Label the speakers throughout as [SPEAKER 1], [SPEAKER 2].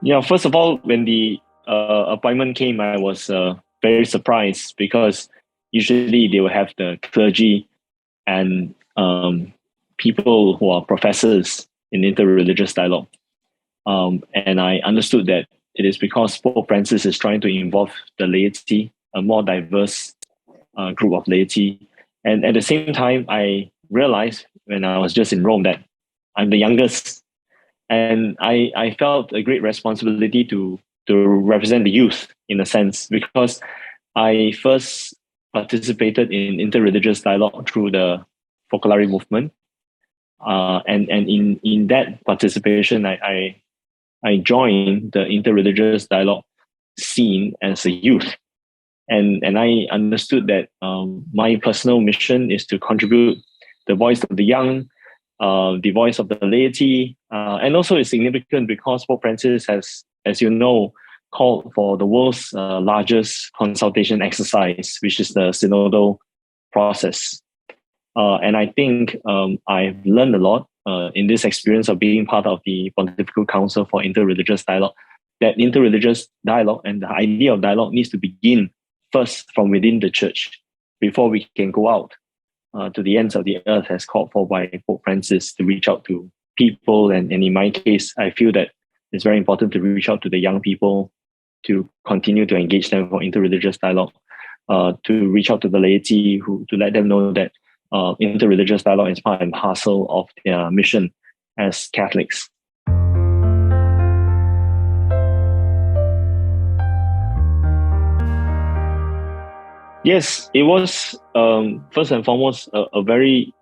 [SPEAKER 1] Yeah, first of all, when the appointment came, I was very surprised because usually they will have the clergy and people who are professors in interreligious dialogue. And I understood that it is because Pope Francis is trying to involve the laity, a more diverse group of laity. And at the same time, I realized when I was just in Rome that I'm the youngest, and I felt a great responsibility to represent the youth in a sense, because I first participated in interreligious dialogue through the Focolare movement, and in that participation, I joined the interreligious dialogue scene as a youth, and I understood that my personal mission is to contribute the voice of the young, the voice of the laity, and also it's significant because Pope Francis has, as you know, called for the world's largest consultation exercise, which is the synodal process. And I think I've learned a lot in this experience of being part of the Pontifical Council for Interreligious Dialogue, that interreligious dialogue and the idea of dialogue needs to begin first from within the church before we can go out to the ends of the earth, as called for by Pope Francis, to reach out to people. And in my case, I feel that it's very important to reach out to the young people, to continue to engage them for interreligious dialogue, to reach out to the laity, to let them know that interreligious dialogue is part and parcel of their mission as Catholics. Yes, it was first and foremost a very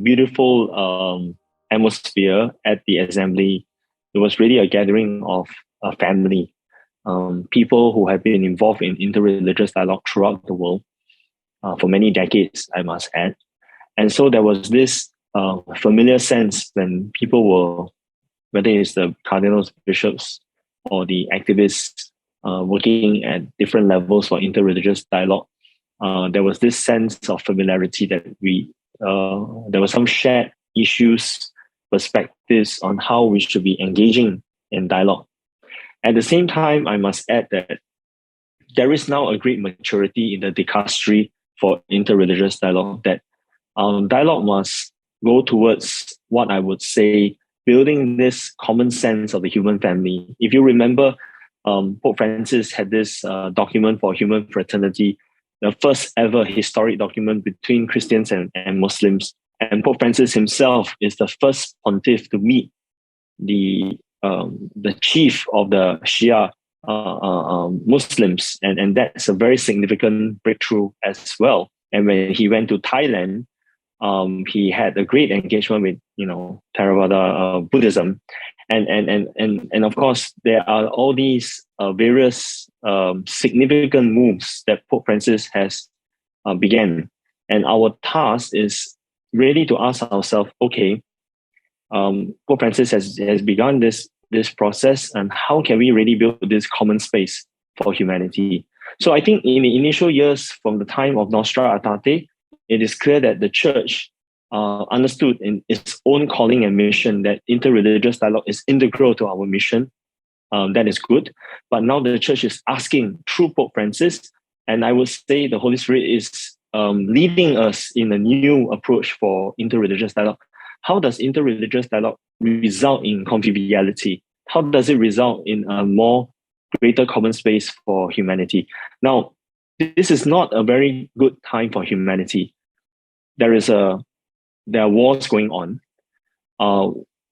[SPEAKER 1] beautiful atmosphere at the assembly. It was really a gathering of a family, people who have been involved in interreligious dialogue throughout the world for many decades, I must add. And so there was this familiar sense when people were, whether it's the cardinals, bishops, or the activists working at different levels for interreligious dialogue, there was this sense of familiarity that there were some shared issues, perspectives on how we should be engaging in dialogue. At the same time, I must add that there is now a great maturity in the dicastery for interreligious dialogue, that dialogue must go towards what I would say building this common sense of the human family. If you remember, Pope Francis had this document for human fraternity, the first ever historic document between Christians and Muslims. And Pope Francis himself is the first pontiff to meet the chief of the Shia Muslims, and that's a very significant breakthrough as well. And when he went to Thailand, he had a great engagement with Theravada Buddhism, and of course there are all these various significant moves that Pope Francis has began, and our task is really to ask ourselves, okay, Pope Francis has begun this process, and how can we really build this common space for humanity? So I think in the initial years, from the time of Nostra Aetate, it is clear that the church understood in its own calling and mission that interreligious dialogue is integral to our mission. That is good. But now the church is asking through Pope Francis, and I would say the Holy Spirit is leading us in a new approach for interreligious dialogue. How does interreligious dialogue result in conviviality? How does it result in a more greater common space for humanity? Now, this is not a very good time for humanity. There are wars going on.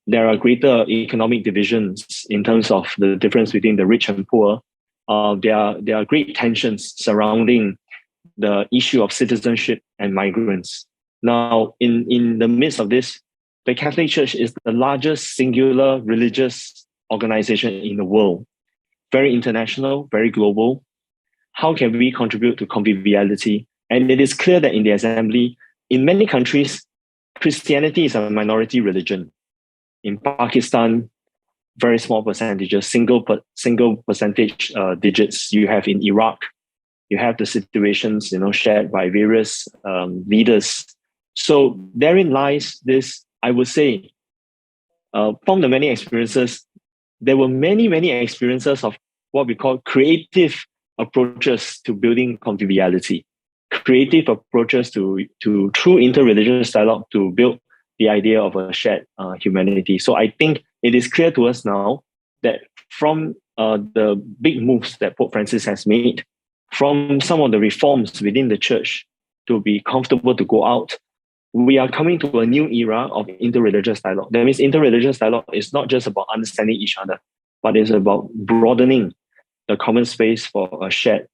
[SPEAKER 1] There are greater economic divisions in terms of the difference between the rich and poor. There are great tensions surrounding the issue of citizenship and migrants. Now, in the midst of this, the Catholic Church is the largest singular religious organization in the world. Very international, very global. How can we contribute to conviviality? And it is clear that in the assembly, in many countries, Christianity is a minority religion. In Pakistan, very small percentages, single percentage digits. You have in Iraq, you have the situations shared by various leaders. So therein lies this, I would say, from the many experiences, there were many, many experiences of what we call creative approaches to building conviviality, creative approaches to through interreligious dialogue to build the idea of a shared humanity. So I think it is clear to us now that from the big moves that Pope Francis has made, from some of the reforms within the church to be comfortable to go out, we are coming to a new era of interreligious dialogue. That means interreligious dialogue is not just about understanding each other, but it's about broadening the common space for a shared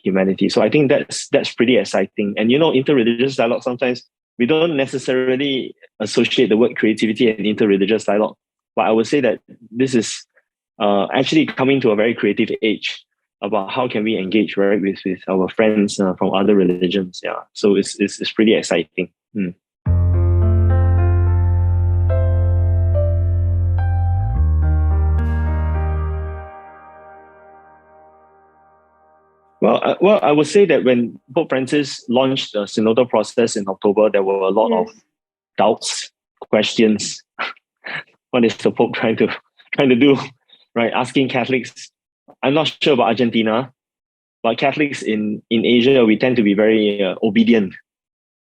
[SPEAKER 1] humanity. So I think that's pretty exciting. And interreligious dialogue, sometimes we don't necessarily associate the word creativity and interreligious dialogue, but I would say that this is actually coming to a very creative age about how can we engage, right, with our friends from other religions. Yeah, so it's pretty exciting. Well, I would say that when Pope Francis launched the synodal process in October, there were a lot of doubts, questions. What is the Pope trying to do? Right, asking Catholics. I'm not sure about Argentina, but Catholics in Asia, we tend to be very obedient,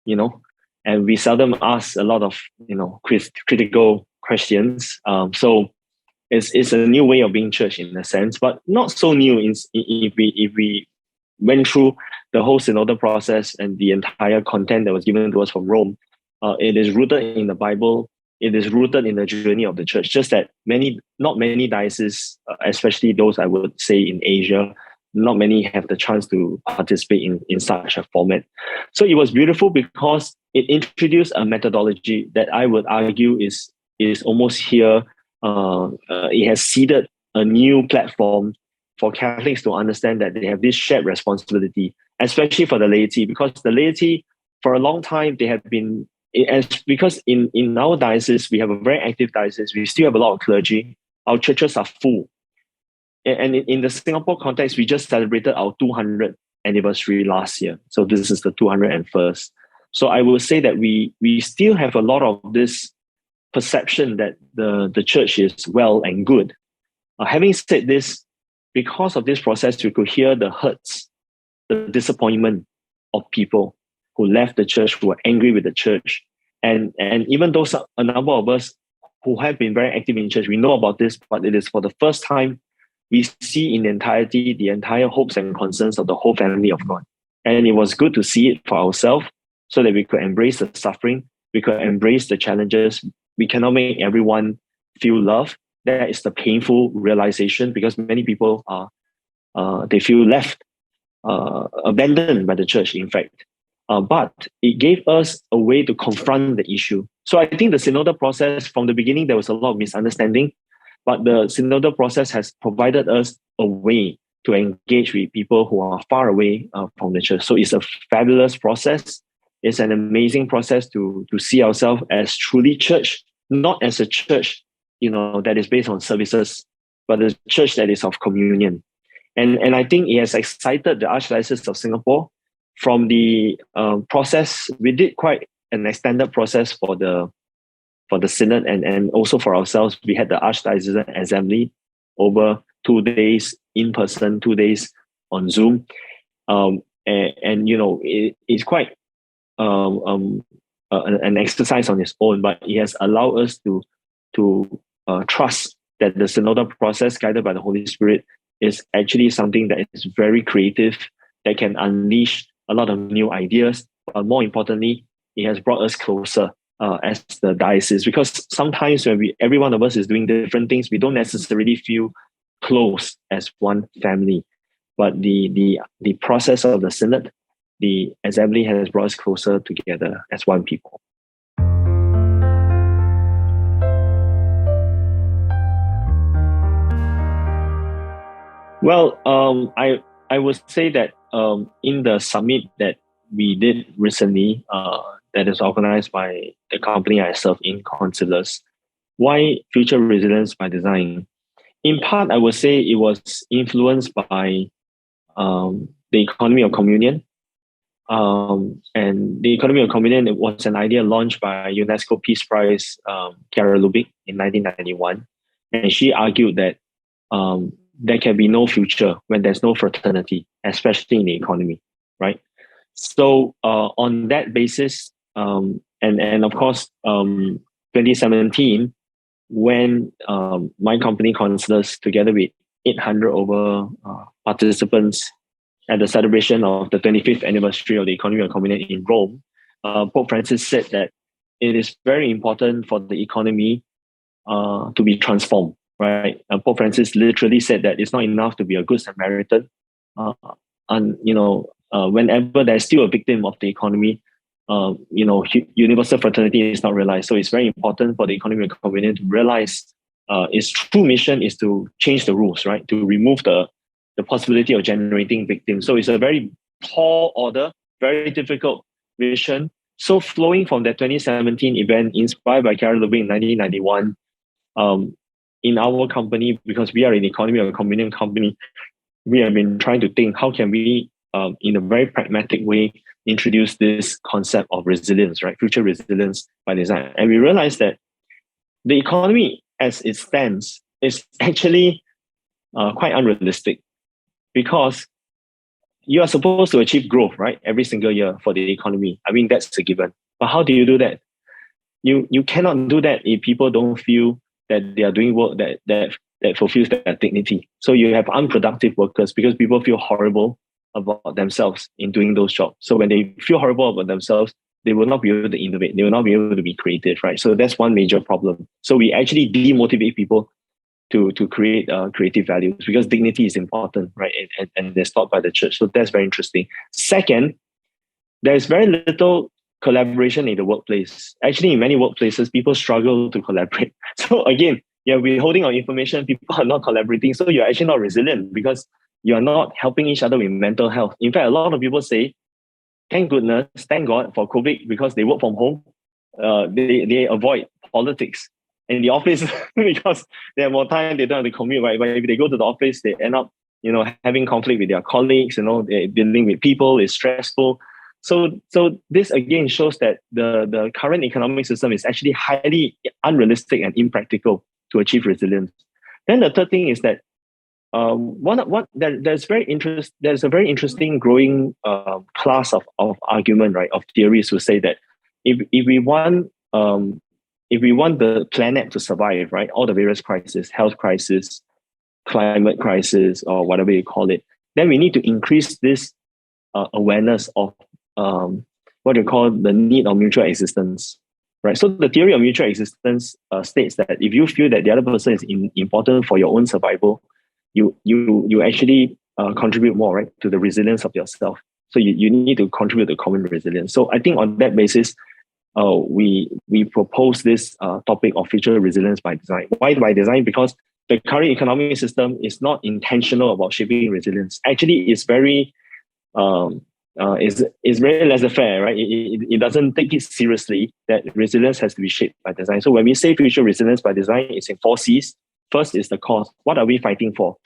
[SPEAKER 1] and we seldom ask a lot of critical questions. So it's a new way of being church in a sense, but not so new if we went through the whole synodal process and the entire content that was given to us from Rome. It is rooted in the Bible. It is rooted in the journey of the church. Just that not many dioceses, especially those I would say in Asia, not many have the chance to participate in such a format. So it was beautiful because it introduced a methodology that I would argue is almost here. It has seeded a new platform for Catholics to understand that they have this shared responsibility, especially for the laity, because the laity, for a long time, they have been, because in our diocese, we have a very active diocese, we still have a lot of clergy, our churches are full. And in the Singapore context, we just celebrated our 200th anniversary last year. So this is the 201st. So I will say that we still have a lot of this perception that the church is well and good. Having said this, because of this process, we could hear the hurts, the disappointment of people who left the church, who were angry with the church. And even though a number of us who have been very active in church, we know about this, but it is for the first time we see in entirety the entire hopes and concerns of the whole family of God. And it was good to see it for ourselves so that we could embrace the suffering, we could embrace the challenges. We cannot make everyone feel love. That is the painful realization, because many people they feel left, abandoned by the church, in fact. But it gave us a way to confront the issue. So I think the synodal process, from the beginning, there was a lot of misunderstanding, but the synodal process has provided us a way to engage with people who are far away from the church. So it's a fabulous process. It's an amazing process to see ourselves as truly church, not as a church, that is based on services, but a church that is of communion. And I think it has excited the Archdiocese of Singapore. From the process, we did quite an extended process for the synod, and also for ourselves. We had the Archdiocesan Assembly over 2 days in person, 2 days on Zoom, it's quite an exercise on its own, but it has allowed us to trust that the synodal process guided by the Holy Spirit is actually something that is very creative, that can unleash a lot of new ideas. But more importantly, it has brought us closer as the diocese, because sometimes when every one of us is doing different things, we don't necessarily feel close as one family. But the process of the synod, the assembly, has brought us closer together as one people. Well, I would say that in the summit that we did recently, that is organized by the company I serve in, Consultors, why Future Resilience by Design? In part, I would say it was influenced by the economy of communion. And the economy of communion, it was an idea launched by UNESCO Peace Prize Kara Lubick in 1991. And she argued that there can be no future when there's no fraternity, especially in the economy, right? So on that basis, and of course, 2017, when my company Consultors, together with 800 over participants at the celebration of the 25th anniversary of the Economy of Communion in Rome, Pope Francis said that it is very important for the economy to be transformed, right? Pope Francis literally said that it's not enough to be a good Samaritan. And whenever there's still a victim of the economy, universal fraternity is not realized. So it's very important for the economy of communion to realize its true mission is to change the rules, right? To remove the possibility of generating victims. So it's a very tall order, very difficult vision. So flowing from that 2017 event, inspired by Carol Lubin in 1991, in our company, because we are an economy of communion company, we have been trying to think how can we, in a very pragmatic way, introduce this concept of resilience, right? Future resilience by design. And we realized that the economy as it stands is actually quite unrealistic, because you are supposed to achieve growth, right? Every single year for the economy. I mean, that's a given. But how do you do that? You cannot do that if people don't feel that they are doing work that fulfills their dignity. So you have unproductive workers because people feel horrible about themselves in doing those jobs. So when they feel horrible about themselves, they will not be able to innovate. They will not be able to be creative, right? So that's one major problem. So we actually demotivate people to create creative values, because dignity is important, right? And that's taught by the church. So that's very interesting. Second, there's very little collaboration in the workplace. Actually, in many workplaces, people struggle to collaborate. So again, we're holding our information, people are not collaborating. So you're actually not resilient, because you're not helping each other with mental health. In fact, a lot of people say, thank goodness, thank God for COVID, because they work from home. They avoid politics in the office because they have more time, they don't have to commute, right? But if they go to the office, they end up, having conflict with their colleagues, they're dealing with people, it's stressful. So this again shows that the current economic system is actually highly unrealistic and impractical to achieve resilience. Then the third thing is that there's a very interesting growing class of argument, right, of theories who say that if we want the planet to survive, right, all the various crises, health crisis, climate crisis, or whatever you call it, then we need to increase this awareness of what you call the need of mutual existence, right? So the theory of mutual existence states that if you feel that the other person is important for your own survival, you actually contribute more, right, to the resilience of yourself. So you need to contribute to common resilience. So I think on that basis, we propose this topic of future resilience by design. Why by design? Because the current economic system is not intentional about shaping resilience. Actually, it's very very laissez-faire, right? It doesn't take it seriously that resilience has to be shaped by design. So when we say future resilience by design, it's in 4 C's. First is the cause. What are we fighting for?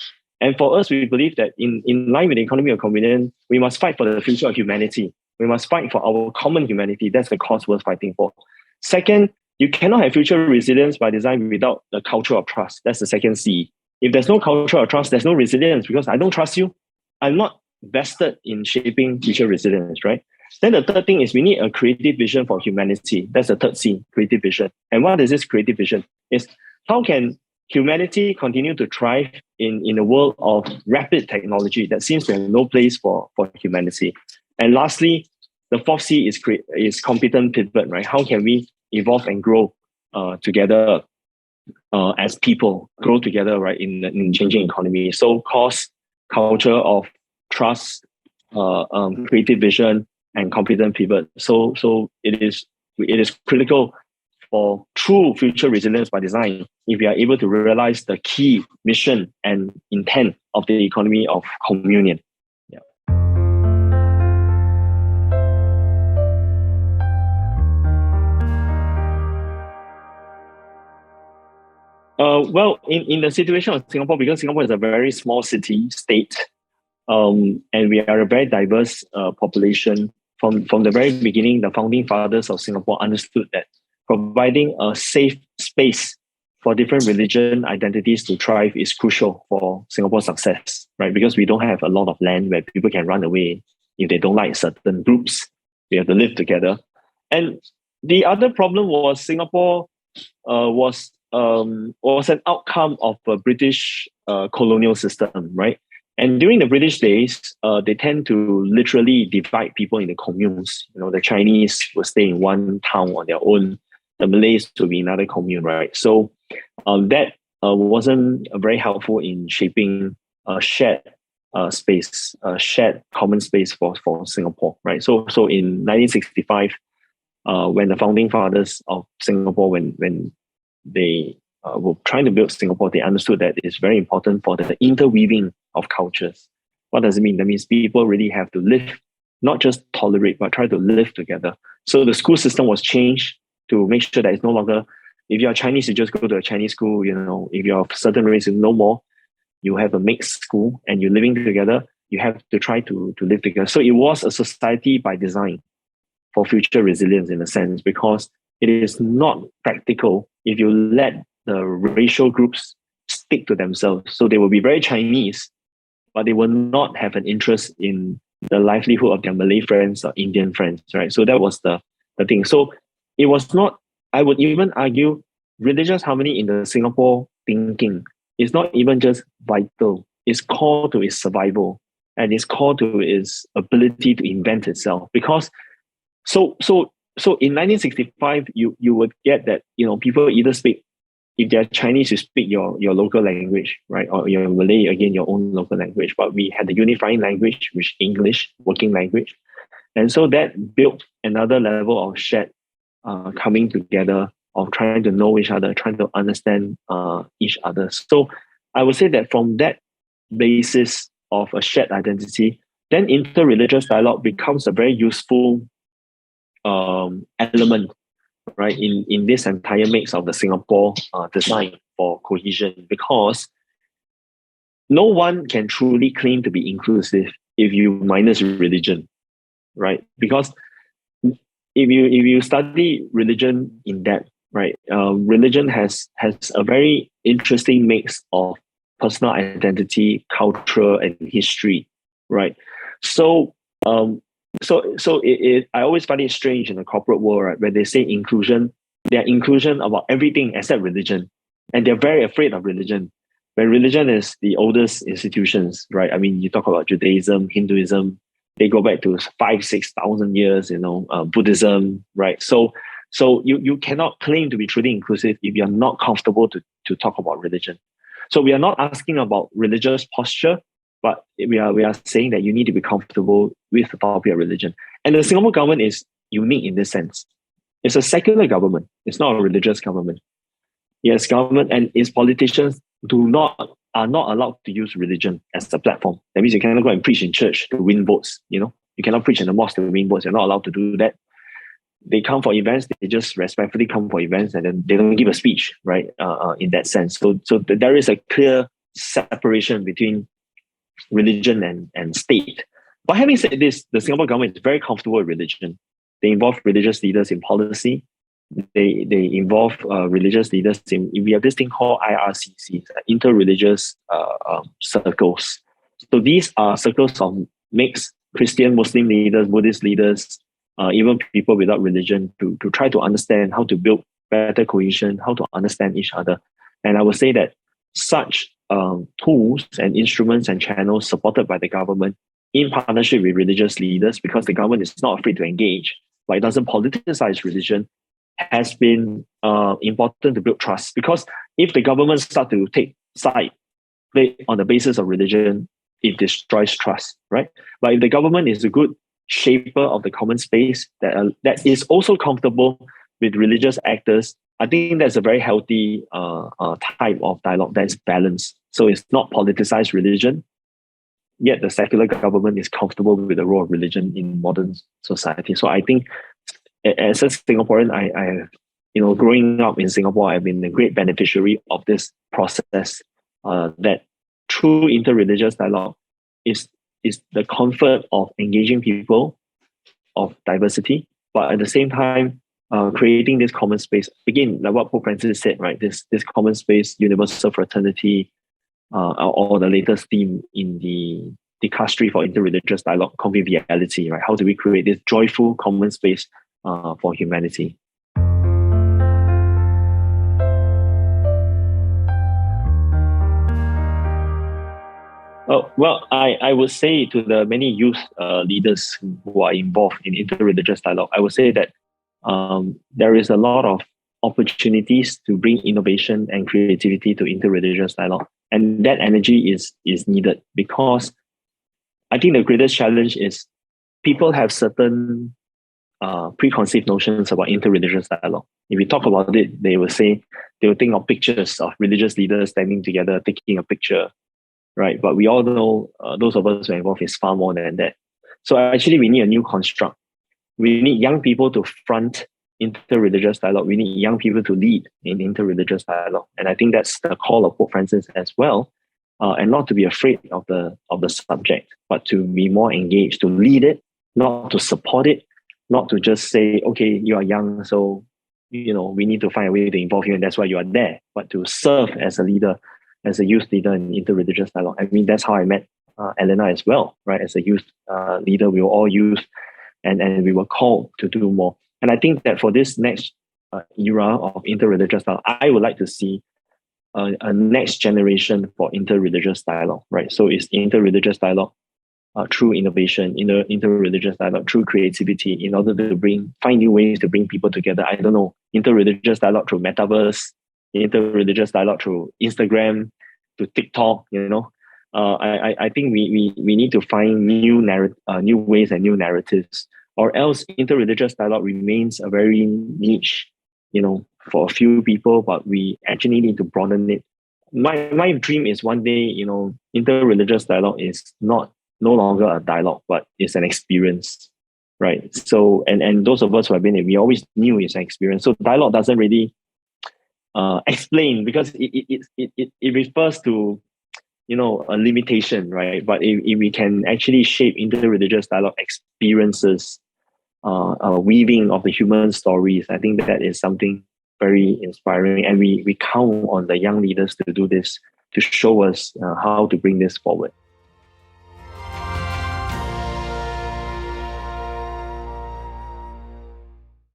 [SPEAKER 1] And for us, we believe that in line with the economy of communion, we must fight for the future of humanity. We must fight for our common humanity. That's the cause worth fighting for. Second, you cannot have future resilience by design without the culture of trust. That's the second C. If there's no culture of trust, there's no resilience, because I don't trust you. I'm not vested in shaping future resilience, right? Then the third thing is we need a creative vision for humanity. That's the third C, creative vision. And what is this creative vision? Is how can humanity continue to thrive in a world of rapid technology that seems to have no place for humanity? And lastly, the fourth C is competent pivot, right? How can we evolve and grow together as people, grow together, right, in changing economy? So cause, culture of trust, creative vision, and competent pivot. So it is critical for true future resilience by design if we are able to realize the key mission and intent of the economy of communion. Yeah. Well, in the situation of Singapore, because Singapore is a very small city state, and we are a very diverse population. From the very beginning, the founding fathers of Singapore understood that providing a safe space for different religion identities to thrive is crucial for Singapore's success, right? Because we don't have a lot of land where people can run away if they don't like certain groups. We have to live together. And the other problem was Singapore was an outcome of a British colonial system, right? And during the British days, they tend to literally divide people into communes. The Chinese will stay in one town on their own. The Malays will be in another commune, right? So that wasn't very helpful in shaping a shared space, a shared common space for Singapore, right? So in 1965, when the founding fathers of Singapore, when they were trying to build Singapore, they understood that it's very important for the interweaving of cultures. What does it mean? That means people really have to live, not just tolerate, but try to live together. So the school system was changed to make sure that it's no longer, if you're Chinese, you just go to a Chinese school. If you're of a certain race, no more. You have a mixed school and you're living together. You have to try to live together. So it was a society by design for future resilience in a sense, because it is not practical if you let the racial groups stick to themselves. So they will be very Chinese, but they will not have an interest in the livelihood of their Malay friends or Indian friends, right? So that was the thing. So it was not, I would even argue, religious harmony in the Singapore thinking is not even just vital. It's core to its survival, and it's core to its ability to invent itself. Because so in 1965, you would get that people either speak, if they're Chinese, you speak your local language, right? Or you're Malay, again, your own local language. But we had the unifying language, which English, working language. And so that built another level of shared coming together, of trying to know each other, trying to understand each other. So I would say that from that basis of a shared identity, then interreligious dialogue becomes a very useful element, right, in this entire mix of the Singapore design for cohesion, because no one can truly claim to be inclusive if you minus religion, right? Because if you study religion in depth, right, religion has a very interesting mix of personal identity, culture, and history, right? So I always find it strange in the corporate world, right, where they say inclusion, they're inclusion about everything except religion, and they're very afraid of religion. When religion is the oldest institutions, right? I mean, you talk about Judaism, Hinduism, they go back to 5,000-6,000 years. Buddhism, right? So you cannot claim to be truly inclusive if you're not comfortable to talk about religion. So we are not asking about religious posture, but we are saying that you need to be comfortable with the topic of religion. And the Singapore government is unique in this sense. It's a secular government. It's not a religious government. Yes, government and its politicians are not allowed to use religion as a platform. That means you cannot go and preach in church to win votes. You cannot preach in the mosque to win votes. You're not allowed to do that. They come for events. They just respectfully come for events, and then they don't give a speech, right? In that sense, so there is a clear separation between religion and state. But having said this, the Singapore government is very comfortable with religion. They involve religious leaders in policy. They involve religious leaders in. We have this thing called IRCC, interreligious circles. So these are circles of mixed Christian, Muslim leaders, Buddhist leaders, even people without religion, to try to understand how to build better cohesion, how to understand each other. And I would say that such tools and instruments and channels supported by the government in partnership with religious leaders, because the government is not afraid to engage, but it doesn't politicize religion, has been important to build trust. Because if the government start to take side on the basis of religion, it destroys trust, right? But if the government is a good shaper of the common space that is also comfortable with religious actors, I think that's a very healthy type of dialogue that's balanced. So it's not politicized religion, yet the secular government is comfortable with the role of religion in modern society. So I think as a Singaporean, I growing up in Singapore, I've been a great beneficiary of this process, that true interreligious dialogue is the comfort of engaging people of diversity, but at the same time, creating this common space. Again, like what Pope Francis said, right? This common space, universal fraternity, or the latest theme in the Dicastery for Interreligious Dialogue, conviviality, right? How do we create this joyful common space for humanity? Well, I would say to the many youth leaders who are involved in interreligious dialogue, I would say that there is a lot of opportunities to bring innovation and creativity to interreligious dialogue. And that energy is needed, because I think the greatest challenge is people have certain preconceived notions about interreligious dialogue. If we talk about it, they will think of pictures of religious leaders standing together, taking a picture, right? But we all know, those of us who are involved, is far more than that. So actually, we need a new construct. We need young people to front interreligious dialogue. We need young people to lead in interreligious dialogue. And I think that's the call of Pope Francis as well. And not to be afraid of the subject, but to be more engaged, to lead it, not to support it, not to just say, okay, you are young, so we need to find a way to involve you, and that's why you are there, but to serve as a leader, as a youth leader in interreligious dialogue. I mean, that's how I met Elena as well, right? As a youth leader, we were all youth, and we were called to do more. And I think that for this next era of interreligious dialogue, I would like to see a next generation for interreligious dialogue, right? So it's interreligious dialogue through innovation, interreligious dialogue through creativity, in order to find new ways to bring people together. I don't know, interreligious dialogue through metaverse, interreligious dialogue through Instagram, to TikTok. I think we need to find new ways and new narratives, or else interreligious dialogue remains a very niche, for a few people, but we actually need to broaden it. My dream is one day, interreligious dialogue is no longer a dialogue, but it's an experience, right? So, and those of us who have been in, we always knew it's an experience. So dialogue doesn't really explain, because it refers to, a limitation, right? But if we can actually shape interreligious dialogue experiences, weaving of the human stories, I think that is something very inspiring, and we count on the young leaders to do this, to show us how to bring this forward.